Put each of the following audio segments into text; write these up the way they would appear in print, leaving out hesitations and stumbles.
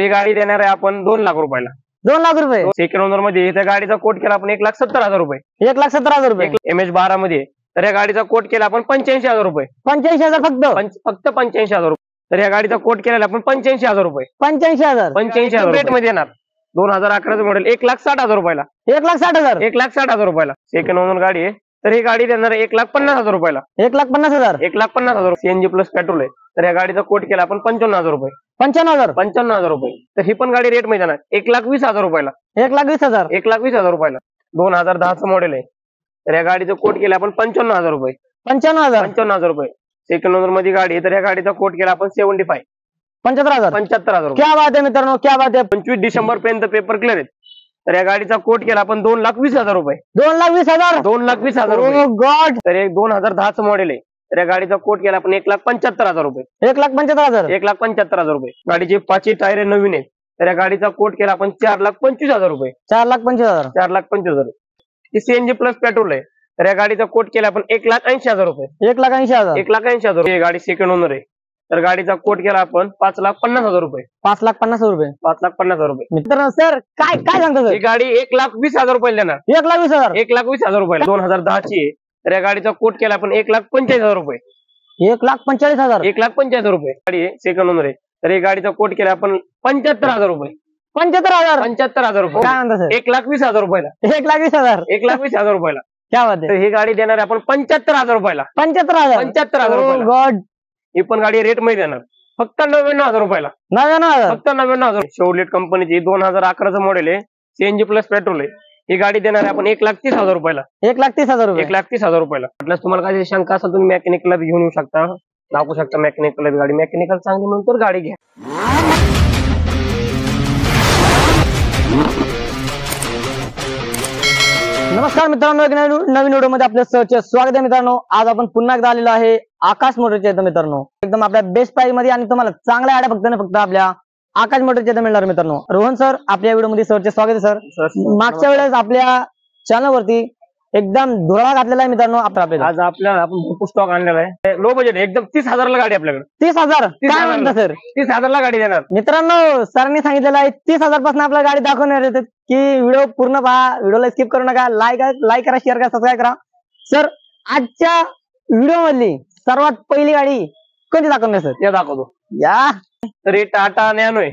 ही गाडी देणार आहे आपण 2 लाख रुपयाला. 2 लाख रुपये सेकंड ओनर मध्ये त्या गाडीचा कोट केला आपण 1,70,000 रुपये. 1,70,000 रुपये MH12 मध्ये. तर या गाडीचा कोट केला आपण 85,000 रुपये. 85,000 फक्त फक्त 85,000 रुपये. तर या गाडीचा कोट केलेला आपण 85,000 रुपये. 85,000 85,000 रेट मध्ये येणार. 2011चं मॉडेल 1,60,000 रुपयाला. 1,60,000 1,60,000 सेकंड ओनर गाडी आहे. तर ही गाडी देणार 1,50,000 रुपयाला. 1,50,000 1,50,000 CNG प्लस पेट्रोल आहे. तर या गाडीचा कोट केला आपण 55,000 रुपये. 95,000 55,000 रुपये. तर ही पण गाडी रेट मध्ये येणार 1,20,000 रुपयाला. 1,20,000 1,20,000 रुपयाला. 2010चं मॉडेल आहे. तर या गाडीचं कोट केला आपण 55,000 रुपये. 95,000 55,000 रुपये. सेकंड ओनर मध्ये गाडी आहे. तर या गाडीचा कोट केला आपण 75. 75,000 75,000 क्या बात आहे मित्रांनो, क्या बात आहे. 25 डिसेंबर पर्यंत पेपर क्लिअर आहेत. तर या गाडीचा कोट केला आपण 2,20,000 रुपये. 2,20,000 2,20,000 रुपये. ओ गॉड तर एक 2010चं मॉडेल आहे. तर या गाडीचा कोट केला आपण 1,75,000 रुपये. 1,75,000 1,75,000 रुपये. गाडीची 5 टायर नवीन आहे. तर या गाडीचा कोट केला आपण 4,25,000 रुपये. 4,25,000 4,25,000 रुपये. ही CNG प्लस पेट्रोल आहे. तर या गाडीचा कोट केला आपण 1,80,000 रुपये. 1,80,000 1,80,000 रुपये. गाडी सेकंड ओनर आहे. तर गाडीचा कोट केला आपण 5,50,000 रुपये. 5,50,000 रुपये 5,50,000 रुपये. मित्रांनो सर काय काय सांगता ही सर? गाडी 1,20,000 रुपये देणार. 1,20,000 1,20,000 रुपये. 2010ची आहे. तर या गाडीचा कोट केला आपण 1,45,000 रुपये. 1,45,000 1,45,000 रुपये. गाडी आहे सेकंड ओनर आहे. तर ही गाडीचा कोट केला आपण 75,000 रुपये. 75,000 75,000 रुपये. काय म्हणता सर? 1,20,000 रुपयाला. 1,20,000 1,20,000 रुपयाला. क्या बात तर आहे. ही गाडी देणार आहे आपण 75,000 रुपयाला. 75,000 75,000 ओ रुपयाला. गॉड ही पण गाडी रेट मध्ये देणार फक्त 99,000 रुपयाला. 99,000 फक्त 99,000. शेवलेट कंपनीची 2011चं मॉडेल आहे. CNG प्लस पेट्रोल आहे. ही गाडी देणार आहे आपण 1,30,000 रुपयाला. 1,30,000 रुपये 1,30,000 रुपयाला. म्हटलं तुम्हाला काय शंका असेल तुम्ही मेकॅनिकला घेऊन येऊ शकता. दाखवू शकता मेकॅनिकल गाडी. मेकॅनिकल चांगली नंतर गाडी घ्या. नमस्कार मित्रांनो, एक नवीन व्हिडिओ मध्ये आपलं सहर्ष स्वागत आहे. मित्रांनो आज आपण पुन्हा एकदा आलेलो आहे आकाश मोटरच्या इथं. मित्रांनो एकदम आपल्या बेस्ट प्राइस मध्ये आणि तुम्हाला चांगल्या आड्या फक्त आपल्या आकाश मोटरच्या इथं मिळणार. मित्रांनो रोहन सर आपल्या व्हिडिओ मध्ये सहर्ष स्वागत आहे सर. मागच्या वेळेस आपल्या चॅनल वरती एकदम धुराळा घातलेला आहे मित्रांनो. आपल्याला आज आपल्याला आपण भरपूर स्टॉक आणलेला आहे. लो बजेट एकदम 30,000ला गाडी आपल्याकडे. 30,000 काय म्हणता सर? 30,000ला गाडी देणार. मित्रांनो सरांनी सांगितलेलं आहे 30,000 पासून आपल्याला गाडी दाखवणार आहे की व्हिडिओ पूर्ण पहा, व्हिडिओला स्किप करू नका, लाईक करा, शेअर करा, सबस्क्राईब करा. सर आजच्या व्हिडिओ मधली सर्वात पहिली गाडी कोणती दाखवणार सर? या दाखवतो. या तर ही टाटा नॅनो आहे.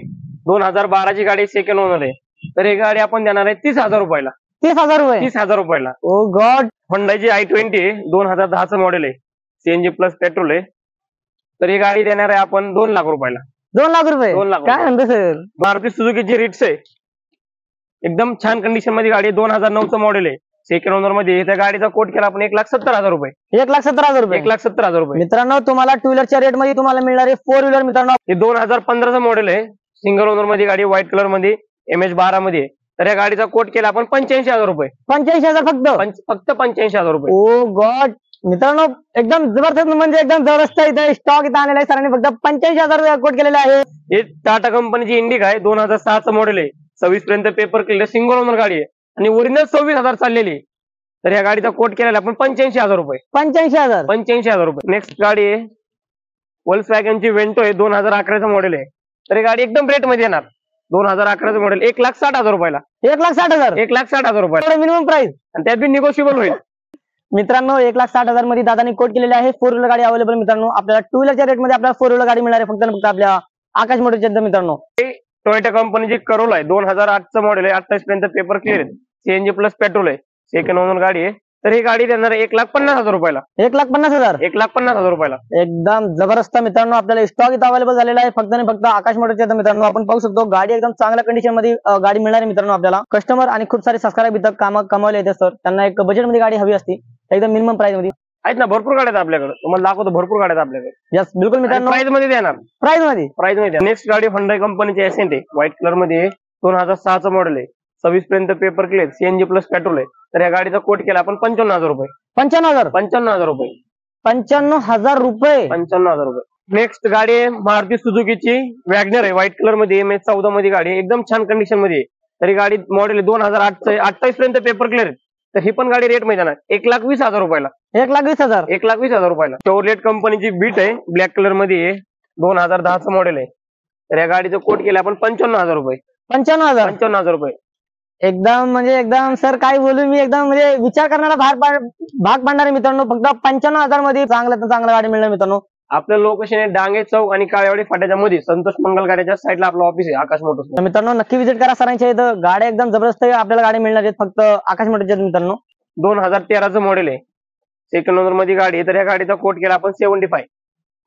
2012ची गाडी सेकंड ओनर आहे. तर ही गाडी आपण देणार आहे 30,000 रुपयाला. 30,000 रुपये 30,000 रुपयाला. ओ गॉड होंडाची i20 आहे. 2010चं मॉडेल आहे. CNG प्लस पेट्रोल आहे. तर ही गाडी देणार आहे आपण 2 लाख रुपयाला. 2 लाख रुपये 2 लाख काय म्हणतो सर? मारुती सुझुकीची रिट्स आहे. एकदम छान कंडिशन मध्ये गाडी आहे. 2009चं मॉडेल आहे. सेकंड ओनर मध्ये. त्या गाडीचा कोट केला आपण 1,70,000 रुपये. 1,70,000 रुपये 1,70,000 रुपये. मित्रांनो तुम्हाला टू व्हीलरच्या रेट मध्ये तुम्हाला मिळणार आहे 4 व्हीलर. मित्रांनो हे 2015चं मॉडेल आहे. सिंगल ओनर मध्ये गाडी व्हाईट कलर मध्ये MH12 मध्ये. तर या गाडीचा कोट केला आपण 85,000 रुपये. 85,000 फक्त 85,000 रुपये. ओ गॉड मित्रांनो एकदम जबरदस्त म्हणजे एकदम जबरदस्त इथे स्टॉक इथं आणलेला आहे सरांनी. फक्त 85,000 रुपये कोट केलेला आहे. हे टाटा कंपनीची इंडिका आहे. 2006चं मॉडेल आहे. 26 पर्यंत पेपर क्लिअर सिंगल ओनर गाडी आहे आणि ओरिजिनल 26,000 चाललेली आहे. तर या गाडीचा कोट केलेला आपण 85,000 रुपये. 85,000 85,000 रुपये. नेक्स्ट गाडी आहे Volkswagenची वेंटो आहे. 2011चं मॉडेल आहे. तर ही गाडी एकदम रेट मध्ये येणार. 2011चं मॉडेल 1,60,000 रुपयाला. 1,60,000 1,60,000 रुपयाला. मिनिमम प्राइस आणि त्यात बी निगोशिएबल होईल. मित्रांनो 1,60,000 मध्ये दादानी कोट केलेले आहे 4 व्हीलर गाडी अवेलेबल. मित्रांनो आपल्याला टू व्हीलरच्या रेट मध्ये आपल्याला 4 व्हीलर गाडी मिळणार आहे फक्त आपल्या आकाश मोटरच्या इथं. मित्रांनो टोयोटा कंपनीची करोला आहे. 2008चं मॉडेल आहे. 28 पर्यंत पेपर क्लिअर आहे. CNG प्लस पेट्रोल आहे. सेकंड ओनर गाडी आहे. तर ही गाडी देणार आहे 1,50,000 रुपयाला. 1,50,000 1,50,000 रुपयाला. एकदम जबरदस्त मित्रांनो आपल्याला स्टॉक इथं अवेलेबल झालेला आहे फक्त आणि फक्त आकाश मोटरच्या इथं. मित्रांनो आपण पाहू शकतो गाडी एकदम चांगल्या कंडिशन मध्ये गाडी मिळणार आहे. मित्रांनो आपल्याला कस्टमर आणि खूप सारे सबस्क्राईब इथं काम कमावले येते सर. त्यांना एक बजेट मध्ये गाडी हवी असते एकदम मिनिमम प्राइस मध्ये. आहेत ना भरपूर गाड्या आहेत आपल्याकडे. तुम्हाला दाखवतो भरपूर गाड्या आहेत आपल्याकडे. यस बिलकुल मित्रांनो प्राइस मध्ये देणार. प्राइस मध्ये नेक्स्ट गाडी होंडा कंपनीची एसेंट आहे. व्हाईट कलर मध्ये 2006चं मॉडेल आहे. 26 पर्यंत paper clear. CNG plus petrol आहे. तर या गाडीचा कोट केला आपण 55,000 रुपये. 95,000 55,000 रुपये. 95,000 रुपये 55,000 रुपये. नेक्स्ट गाडी आहे मारुती सुझुकीची वॅगनर आहे. व्हाईट कलर मध्ये MH14 मध्ये गाडी आहे. एकदम छान कंडिशन मध्ये आहे. तरी गाडी मॉडेल 2008चं 28 पर्यंत पेपर क्लिअर आहे. तर ही पण गाडी रेट मध्ये जाणार 1,20,000 रुपयाला. 1,20,000 1,20,000 रुपयाला. शेवरलेट कंपनीची बीट आहे. ब्लॅक कलर मध्ये आहे. 2010चं मॉडेल आहे. तर या गाडीचं कोट केलं आपण 55,000 रुपये. 55,000 55,000 रुपये. एकदम म्हणजे एकदम सर काय बोलू मी, एकदम म्हणजे विचार करणारा भाग पाडणारे मित्रांनो. फक्त 55,000 मध्ये चांगल्यात चांगलं गाडी मिळणार मित्रांनो. आपलं लोकेशन आहे डांगे चौक आणि काळेवाडी फाट्याच्या मध्ये, संतोष मंगल गाड्याच्या साईडला आपलं ऑफिस आहे आकाश मोटर्स. तर मित्रांनो नक्की विजिट करा सरांच्या इथं. गाड्या एकदम जबरदस्त आपल्याला गाडी मिळणार आहेत फक्त आकाश मोटरच्या मित्रांनो. 2013चं मॉडेल आहे, सेकंड ओनर मध्ये गाडी आहे. तर या गाडीचा कोट केला आपण 75.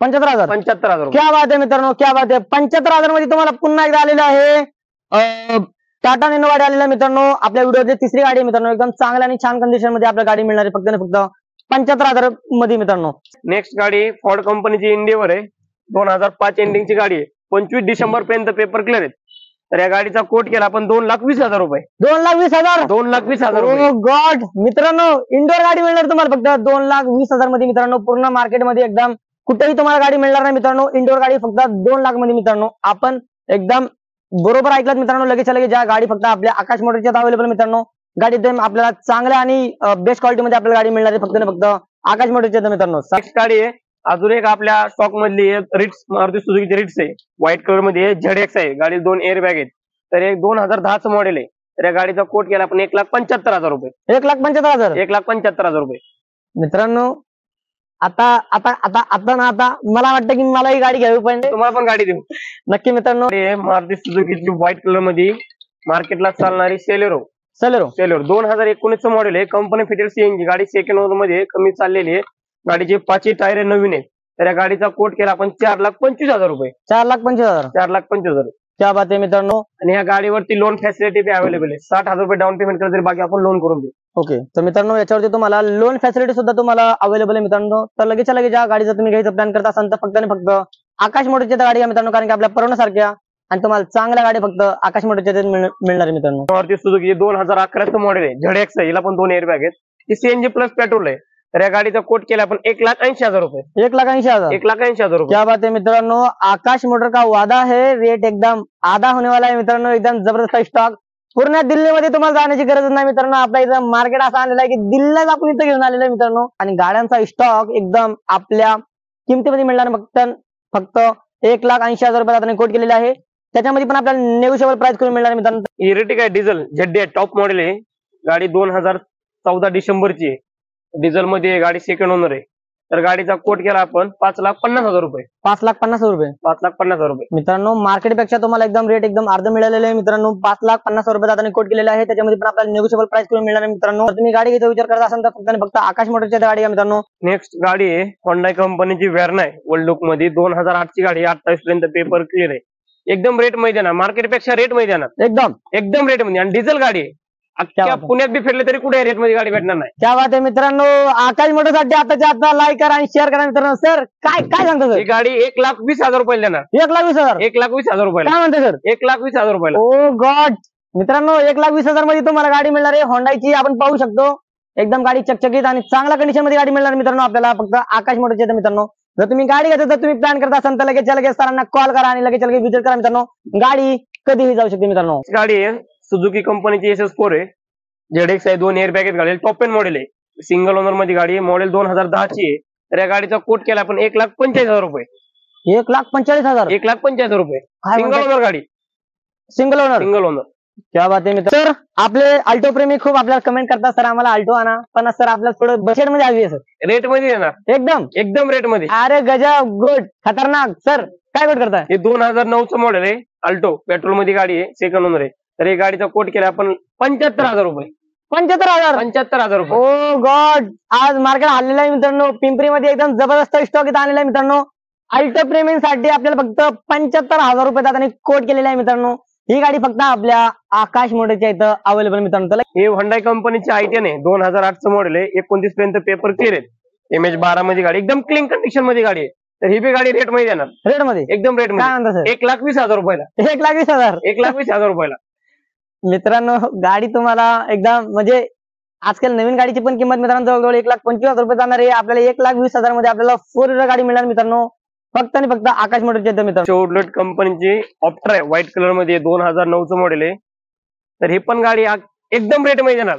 75,000 75,000 रुपये. क्या बात आहे मित्रांनो, क्या बात आहे. 75,000 मध्ये तुम्हाला पुन्हा एकदा आलेलं आहे टाटा नॅनो गाडी आलेला मित्रांनो. आपल्या व्हिडिओची तिसरी गाडी आहे मित्रांनो. एकदम चांगल्या आणि छान कंडिशन मध्ये आपल्याला गाडी मिळणार आहे फक्त आणि फक्त 75,000 मध्ये मित्रांनो. नेक्स्ट गाडी फॉर्ड कंपनीची इंडिवर आहे, 2005 एंडिंगची गाडी आहे. 25 डिसेंबर पर्यंत पेपर क्लिअर आहेत. तर या गाडीचा कोट केला आपण 2,20,000 रुपये. 2,20,000 2,20,000 रुपये. ओ गॉड मित्रांनो, इंडोर गाडी मिळणार तुम्हाला फक्त 2,20,000 मध्ये मित्रांनो. पूर्ण मार्केटमध्ये एकदम कुठेही तुम्हाला गाडी मिळणार नाही मित्रांनो. इंडोर गाडी फक्त 2 लाख मध्ये मित्रांनो. आपण एकदम बरोबर ऐकलात मित्रांनो. लगेच ज्या गाडी फक्त आपल्या आकाश मोटरच्या अवेलेबल मित्रांनो. गाडी एकदम आपल्याला चांगल्या आणि बेस्ट क्वालिटी मध्ये आपल्याला गाडी मिळणार आहे फक्त आणि फक्त आकाश मोटरच्या मित्रांनो. नेक्स्ट गाडी आहे अजून एक आपल्या स्टॉक मधली रिट्स, मारुती सुझुकीची रिट्स आहे, व्हाईट कलर मध्ये ZX आहे. गाडी 2 एअर बॅग आहेत. तर एक 2010चं मॉडेल आहे. तर या गाडीचा कोट केला आपण 1,75,000 रुपये. 1,75,000 1,75,000 रुपये. मित्रांनो आता आता आता आता ना आता मला वाटतं की मला ही गाडी घ्यावी पाहिजे. तुम्हाला पण गाडी देऊ नक्की मित्रांनो. मारुती सुझुकीची व्हाईट कलर मध्ये मार्केटला चालणारी सेलेरो. सेलेरो 2019चं मॉडेल आहे, कंपनी फिटेड CNG गाडी. सेकंड ओनर मध्ये कमी चाललेली आहे. गाडीचे 5 टायर नवीन आहेत. तर या गाडीचा कोट केला आपण 4,25,000 रुपये. 4,25,000 4,25,000. क्या बात आहे मित्रांनो. आणि या गाडीवरती लोन फॅसिलिटी बी अवेलेबल आहे. 60,000 रुपये डाऊन पेमेंट केलं तरी बाकी आपण लोन करून देऊ. ओके, तर मित्रांनो याच्यावरती तुम्हाला लोन फॅसिलिटी सुद्धा तुम्हाला अवेलेबल आहे मित्रांनो. तर लगेच या गाडीचा तुम्ही घ्यायचा प्लॅन करता असाल तर फक्त आणि फक्त आकाश मोटरच्या गाडी घ्या मित्रांनो. कारण की आपल्या परवण्यासारख्या आणि तुम्हाला चांगल्या गाडी फक्त आकाश मोटरच्या मिळणार आहे मित्रांनो. मारुती सुझुकी 2011चं मॉडेल आहे, ZX आहे. हिला पण 2 एअर बॅग आहेत. ही CNG प्लस पेट्रोल आहे. तर या गाडीचा कोट केला आपण 1,80,000 रुपये. 1,80,000 1,80,000 रुपये. क्या बात है मित्रांनो. आकाश मोटर का वादा है, रेट एकदम आधा होने वाला है मित्रांनो. एकदम जबरदस्त स्टॉक. पूर्ण दिल्लीमध्ये तुम्हाला जाण्याची गरज नाही मित्रांनो. आपल्या इथं मार्केट असं आलेलं आहे की दिल्लीलाच आपण इथं घेऊन आलेलं आहे मित्रांनो. आणि गाड्यांचा स्टॉक एकदम आपल्या किमतीमध्ये मिळणार फक्त 1,80,000 रुपये कोट केलेले आहे. त्याच्यामध्ये पण आपल्याला नेगोशिएबल प्राइस करून मिळणार मित्रांनो. इरेटिका डिझेल ZD टॉप मॉडेल आहे. गाडी 2014 डिसेंबरची आहे. डिझेल मध्ये गाडी सेकंड ओनर आहे. तर गाडीचा कोट केला आपण 5,50,000 रुपये. 5,50,000 रुपये. 5,50,000 रुपये मित्रांनो मार्केटपेक्षा तुम्हाला एकदम रेट एकदम अर्ध मिळालेलं आहे मित्रांनो. 5,50,000 रुपये दादाने कोट केलेला आहे. त्याच्यामध्ये पण आपल्याला नेगोशिएबल प्राइस करून मिळणार आहे मित्रांनो. तुम्ही गाडी घ्यायचा विचार करत असाल तर फक्त आणि फक्त आकाश मोटरच्या गाडी घ्या मित्रांनो. नेक्स्ट गाडी आहे होंडा कंपनीची वेर्ना आहे, वर्ल्ड लुक मध्ये. 2008ची गाडी, 28 पर्यंत पेपर क्लिअर आहे. एकदम रेट मध्ये देणार, मार्केटपेक्षा रेट मध्ये देणार. एकदम रेट मध्ये. आणि डिझेल गाडी आहे. अख्ख्या पुण्यात बी फिरले तरी कुठे रेट मध्ये गाडी भेटणार नाही. क्या बात आहे मित्रांनो. आकाश मोटरसाठी आताच्या आता लाईक करा आणि शेअर करा मित्रांनो. सर काय काय सांगता सर? ही गाडी 1,20,000 रुपये देणार. 1,20,000 1,20,000 रुपये. काय म्हणते सर? 1,20,000 रुपये. ओ गॉड मित्रांनो, 1,20,000 मध्ये तुम्हाला गाडी मिळणार आहे. होंडाची आपण पाहू शकतो. एकदम गाडी चकचकीत आणि चांगल्या कंडिशन मध्ये गाडी मिळणार मित्रांनो आपल्याला फक्त आकाश मोटरच्या मित्रांनो. जर तुम्ही गाडी घेता तर तुम्ही प्लॅन करत असाल तर लगेच सरांना कॉल करा आणि लगेच विजिट करा मित्रांनो. गाडी कधीही जाऊ शकते मित्रांनो. गाडी आहे सुझुकी कंपनीची SS4 आहे. ZX आहे, 2 एअर बॅग आहेत. गाडी टॉप एंड मॉडेल आहे, सिंगल ओनर मध्ये गाडी आहे. मॉडेल 2010ची आहे. तर या गाडीचा कोट केला आपण 1,45,000 रुपये. 1,45,000 1,45,000 रुपये. सिंगल ओनर गाडी. Single owner. क्या बात आहे मित्र. सर आपले अल्टो प्रेमी खूप आपल्याला कमेंट करतात सर आम्हाला अल्टो आणा, पण सर आपल्याला थोडं बजेट मध्ये हवी आहे सर. रेट मध्ये येणार. एकदम रेट मध्ये. अरे गजब, गुड, खतरनाक. सर काय गोट करताय? हे 2009चं मॉडेल आहे, अल्टो पेट्रोल मध्ये गाडी आहे, सेकंड ओनर आहे. तर या गाडीचा कोट केला आपण 75,000 रुपये. 75,000 रुपये. ओ गॉड, आज मार्केट हल्लेलं आहे मित्रांनो. पिंपरीमध्ये एकदम जबरदस्त स्टॉक इथं आणलेला आहे मित्रांनो. अल्टो प्रेमींसाठी आपल्याला फक्त 75,000 रुपये दादाने कोट केलेला आहे मित्रांनो. ही गाडी फक्त आपल्या आकाश मोटरच्या इथं अवेलेबल मित्रांनो. हे होंडा कंपनीची i10 आहे, 2008चं मॉडेल आहे. 29 पर्यंत पेपर क्लिअर आहे. MH12 मध्ये गाडी, एकदम क्लीन कंडिशन मध्ये गाडी आहे. तर ही बी गाडी रेट मध्ये देणार. रेट मध्ये एकदम रेट मध्ये. काय म्हणता सर? 1,20,000 रुपयाला. 1,20,000. 1,20,000 रुपयाला मित्रांनो. गाडी तुम्हाला एकदम म्हणजे आजकाल नवीन गाडीची पण किंमत मित्रांनो जवळजवळ 1,25,000 रुपये जाणार आहे. आपल्याला 1,20,000 मध्ये आपल्याला 4 व्हीलर गाडी मिळणार मित्रांनो. फक्त आणि फक्त आकाश मोटरच्या इथं मित्रांनो. शेवरलेट कंपनीची ऑप्टर आहे, व्हाईट कलर मध्ये, 2009चं मॉडेल आहे. तर ही पण गाडी एकदम रेट मध्ये देणार.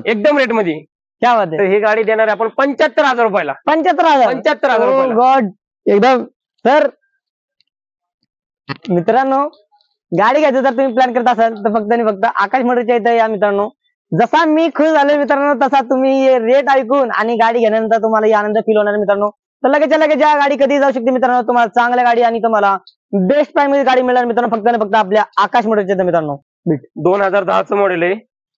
एकदम रेट मध्ये. क्या बात आहे. ही गाडी देणार आहे आपण 75,000 रुपयाला. 75,000 रुपयाला. गॉड एकदम. सर मित्रांनो गाडी घ्यायचं जर तुम्ही प्लॅन करत असाल तर फक्त आणि फक्त आकाश मोटरच्या इथं या मित्रांनो. जसा मी खुश झालो मित्रांनो तसा तुम्ही रेट ऐकून आणि गाडी घेण्यानंतर तुम्हाला ही आनंद फील होणार मित्रांनो. तर लगेच या गाडी कधी जाऊ शकते मित्रांनो. तुम्हाला चांगल्या गाडी आणि तुम्हाला बेस्ट प्राइस मध्ये गाडी मिळणार मित्रांनो फक्त आणि फक्त आपल्या आकाश मोटरच्या इथं मित्रांनो. 2010चं मॉडेल आहे,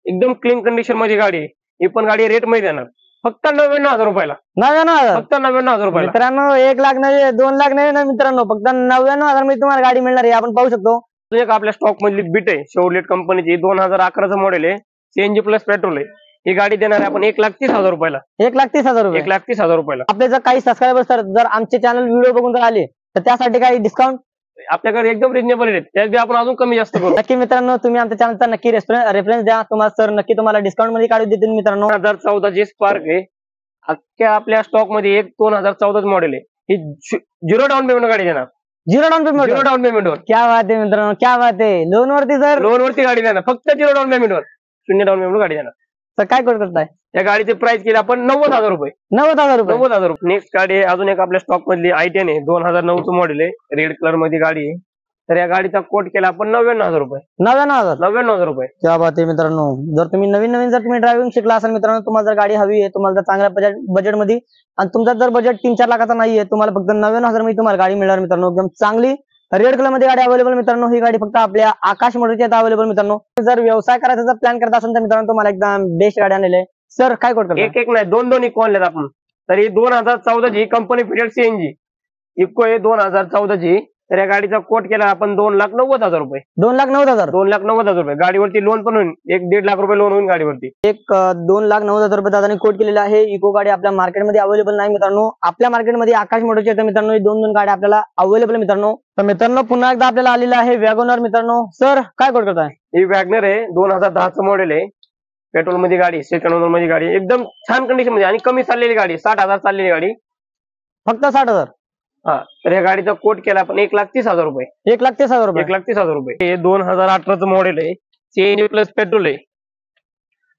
एकदम क्लीन कंडिशन मध्ये गाडी आहे. ही पण गाडी रेट मध्ये देणार फक्त 99,000 रुपयाला. 99,000 फक्त 99,000 रुपयाला मित्रांनो. 1 लाख नाही 2 लाख नाही ना मित्रांनो, फक्त 99,000 मध्ये तुम्हाला गाडी मिळणार आहे. आपण पाहू शकतो एक आपल्या स्टॉक मधली बीट आहे शेवलेट कंपनीची, 2011चं मॉडेल आहे, सीएनजी प्लस पेट्रोल आहे. ही गाडी देणार आहे आपण 1,30,000 रुपयाला. 1,30,000 रुपये. 1,30,000 रुपयाला. आपले जर काही सबस्क्रायबर्स जर आमचे चॅनल व्हिडिओ बघून जर आले तर त्यासाठी काही डिस्काउंट आपल्याकडे एकदम रिजनेबल रेट, त्यात बी आपण अजून कमी जास्त करू. नक्की मित्रांनो तुम्ही आमच्या चॅनलचा नक्की रेफरन्स द्या. तुम्हाला सर नक्की तुम्हाला डिस्काउंट मध्ये काढून देतील मित्रांनो. 2014ची स्पार्क आहे, अख्ख्या आपल्या स्टॉक मध्ये एक 2014च मॉडेल आहे. ही 0 डाऊन पेमेंट गाडी देणार. 0 डाऊन पेमेंट. 0 डाऊन पेमेंटवर. क्या बात आहे मित्रांनो, क्या बात आहे. लोन वरती जर लोन वरती गाडी देणार फक्त 0 डाऊन पेमेंटवर. 0 डाऊन पेमेंट गाडी देणार. तर काय कोट करताय. या गाडीची प्राइस केली आपण 90,000 रुपये. 90,000 रुपये. 90,000 रुपये. नेक्स्ट गाडी आहे अजून एक आपल्या स्टॉक मधली i10 आहे, 2009चं मॉडेल आहे, रेड कलर मध्ये गाडी आहे. तर या गाडीचा कोट केला आपण 99,000 रुपये. 99,000. 99,000 रुपये. क्या बात आहे मित्रांनो. जर तुम्ही नवीन जर तुम्ही ड्रायव्हिंग शिकला असाल मित्रांनो, तुम्हाला जर गाडी हवी आहे, तुम्हाला जर चांगल्या बजेट मध्ये आणि तुमचा जर बजेट 3-4 लाखाचा नाहीये, तुम्हाला फक्त 99,000 मध्ये तुम्हाला गाडी मिळणार मित्रांनो. एकदम चांगली रेड कलर मध्ये गाडी अवेलेबल मित्रांनो. ही गाडी फक्त आपल्या आकाश मोटरच्या अवेलेबल मित्रांनो. जर व्यवसाय करायचा जर प्लॅन करत असाल तर मित्रांनो तुम्हाला एकदम बेस्ट गाडी आणलेली आहे. सर काय कोट करता. एक नाही दोन इको आणलेत आपण. तरी 2014ची कंपनी फिटेड सीएनजी इको आहे 2014ची. तर या गाडीचा कोट केला आपण 2,90,000 रुपये. 2,90,000. 2,90,000 रुपये. गाडीवरती लोन पण होईल, 1-1.5 लाख रुपये लोन होईल गाडीवरती. 2,90,000 रुपये दादाने कोट केलेला आहे. इको गाडी आपल्या मार्केटमध्ये अवेलेबल नाही मित्रांनो. आपल्या मार्केटमध्ये आकाश मोटरच्या येतं मित्रांनो. ही 2 गाड्या आपल्याला अवेलेबल मित्रांनो. तर मित्रांनो पुन्हा एकदा आपल्याला आलेला आहे वॅगनर मित्रांनो. सर काय कोट करताय. ही वॅगनर आहे, 2010चं मॉडेल आहे, पेट्रोल मध्ये गाडी, सेकंड ओनर मध्ये गाडी, एकदम छान कंडिशन मध्ये आणि कमी चाललेली गाडी, 60,000 चाललेली गाडी. फक्त 60,000. हा. तर या गाडीचा कोट केला आपण 1,30,000 रुपये. 1,30,000 रुपये. 1,30,000 रुपये. हे 2018चं मॉडेल आहे, सीएनजी प्लस पेट्रोल आहे,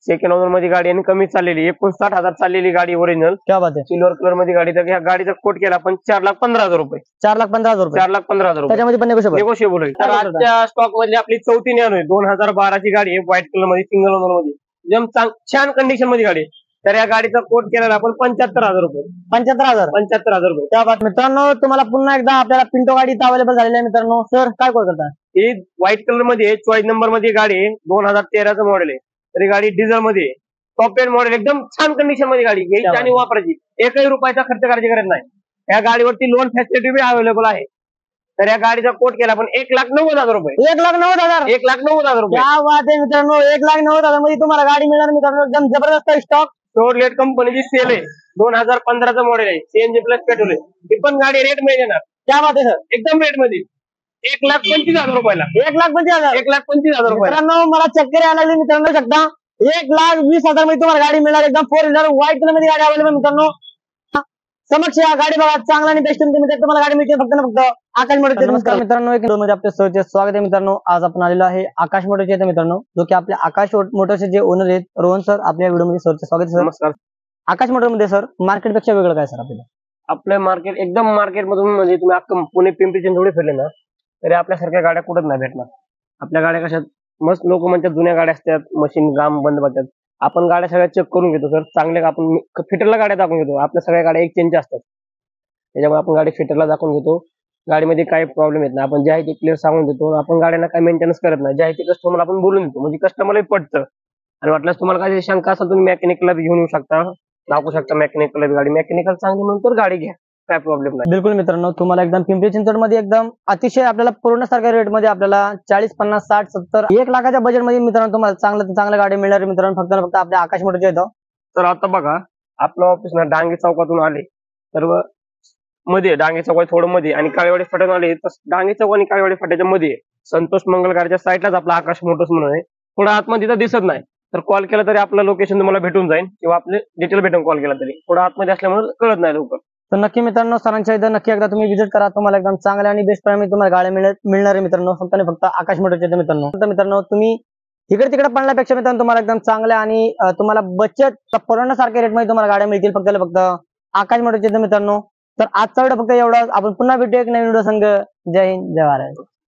सेकंड ओनर मध्ये गाडी आणि कमी चाललेली, 59,000 चाललेली गाडी ओरिजिनल. क्या बात आहे. सिल्वर कलर मध्ये गाडी. तर या गाडीचा कोट केला आपण 4,15,000 रुपये. 4,15,000 रुपये. 4,15,000 रुपये. त्याच्यामध्ये पण निगोशिएबल होईल. तर आजच्या स्टॉक मधली आपली 4थी नॅनो आहे, 2012ची गाडी आहे, व्हाईट कलर मध्ये, सिंगल ओनर मध्ये, एकदम छान कंडिशन मध्ये गाडी. तर या गाडीचा कोट केला आपण 75,000 रुपये. 75,000. 75,000 रुपये. त्या बात मित्रांनो तुम्हाला पुन्हा एकदा आपल्याला पिंटो गाडी अवेलेबल झालेली आहे मित्रांनो. सर काय कोट करता. ही व्हाईट कलर मध्ये चॉईस नंबर मध्ये गाडी आहे, 2013चं मॉडेल आहे. तर ही गाडी डिझेल मध्ये टॉप एंड मॉडेल, एकदम छान कंडिशन मध्ये गाडी घ्यायची आणि वापरायची, 1ही रुपयाचा खर्च करायची गरज नाही. या गाडीवरती लोन फॅसिलिटी बी अवेलेबल आहे. तर या गाडीचा कोट केला आपण 1,90,000 रुपये. 1,90,000. 1,90,000 रुपये. क्या बात आहे मित्रांनो. 1,90,000 मध्ये तुम्हाला गाडी मिळणार मित्रांनो. एकदम जबरदस्त स्टॉक. शेवरलेट कंपनीची सेल आहे, 2015चं मॉडेल आहे, सीएनजी प्लस पेट्रोल आहे. ही पण गाडी रेट मध्ये येणार. क्या बात आहे सर. एकदम रेट मध्ये 1,25,000 रुपयाला. 1,25,000. 1,25,000 रुपयाला. मित्रांनो मला चक्कर यायला लागली मित्रांनो. शकता 1,20,000 मध्ये तुम्हाला गाडी मिळणार. एकदम 4 व्हीलर व्हाईट कलर मध्ये गाडी अवेलेबल मित्रांनो. समक्ष या गाडी बघा, चांगला आणि बेस्ट तुम्हाला गाडी मिळते फक्त ना फक्त आकाश मोटरचे. नमस्कार मित्रांनो, एक मध्ये आपल्या सरचे स्वागत आहे मित्रांनो. आज आपण आलेलो आहे आकाश मोटरचे येते मित्रांनो, जो की आपल्या आकाश मोटरचे जे ओनर आहेत रोहन सर, आपल्या व्हिडिओमध्ये सरचे स्वागत आहे. नमस्कार. आकाश मोटरमध्ये सर मार्केटपेक्षा वेगळं काय सर आपल्याला. आपल्या मार्केट एकदम मार्केट मधून म्हणजे तुम्ही अख्खं पुणे पिंपरी चिंचवड फिरले ना तरी आपल्यासारख्या गाड्या कुठंच नाही भेटणार. आपल्या गाड्या कशात मस्त लोक म्हणतात जुन्या गाड्या असतात, मशीन काम बंद पडतात. आपण गाड्या सगळ्या चेक करून घेतो सर, चांगल्या आपण फिटरला गाड्या दाखवून घेतो. आपल्या सगळ्या गाड्या एक्सचेंज असतात, त्याच्यामुळे आपण गाडी फिटरला दाखवून घेतो. गाडीमध्ये काही प्रॉब्लेम येत नाही, आपण जे आहे ते क्लिअर सांगून देतो. आपण गाड्यांना काही मेंटेनन्स करत नाही, जे आहे ते कस्टमरला आपण बोलून देतो, म्हणजे कस्टमरला पडतं. आणि वाटल्यास तुम्हाला काही शंका असेल तुम्ही मेकॅनिकला घेऊन येऊ शकता, दाखवू शकता मेकॅनिकल गाडी. मेकॅनिकल चांगली म्हणून तर गाडी घ्या, काय प्रॉब्लेम नाही. बिलकुल मित्रांनो, तुम्हाला एकदम पिंपरी चिंचवड मध्ये एकदम अतिशय आपल्याला पूर्णसारख्या रेट मध्ये आपल्याला 40, 50, 60, 70, 1 लाखाच्या बजेट मध्ये मित्रांनो तुम्हाला चांगल्या गाडी मिळणार आहे मित्रांनो. फक्त आपल्या आकाश मोटरच्या येतो. तर आता बघा आपलं ऑफिस ना डांगे चौकातून आले तर मध्ये डांगे चौकात थोडं मध्ये आणि काळेवाडी फाट्यातून आले तर डांगे चौक आणि काळेवाडी फाट्याच्या मध्ये संतोष मंगल गाडीच्या साईडलाच आपला आकाश मोटर्स म्हणून आहे. थोडं आतमध्ये तर दिसत नाही, तर कॉल केला तरी आपलं लोकेशन तुम्हाला भेटून जाईल किंवा आपले डिटेल भेटून कॉल केला तरी. थोडं आतमध्ये असल्यामुळे कळत नाही लवकर. तर नक्की मित्रांनो सरांच्या इथं नक्की एकदा तुम्ही व्हिजिट करा. तुम्हाला एकदम चांगल्या आणि बेस्ट प्राइस तुम्हाला गाड्या मिळणार आहे मित्रांनो. फक्त आणि फक्त आकाश मोटरच्या इथं मित्रांनो. तर मित्रांनो तुम्ही इकडे तिकडे पडण्यापेक्षा मित्रांनो तुम्हाला एकदम चांगल्या आणि तुम्हाला बचत परवडण्यासारख्या रेटमध्ये तुम्हाला गाड्या मिळतील फक्त आकाश मोटरच्या इथं मित्रांनो. तर आजचा व्हिडिओ फक्त एवढा. आपण पुन्हा भेटू एक नवीन व्हिडिओ संघ. जय हिंद, जय भारत.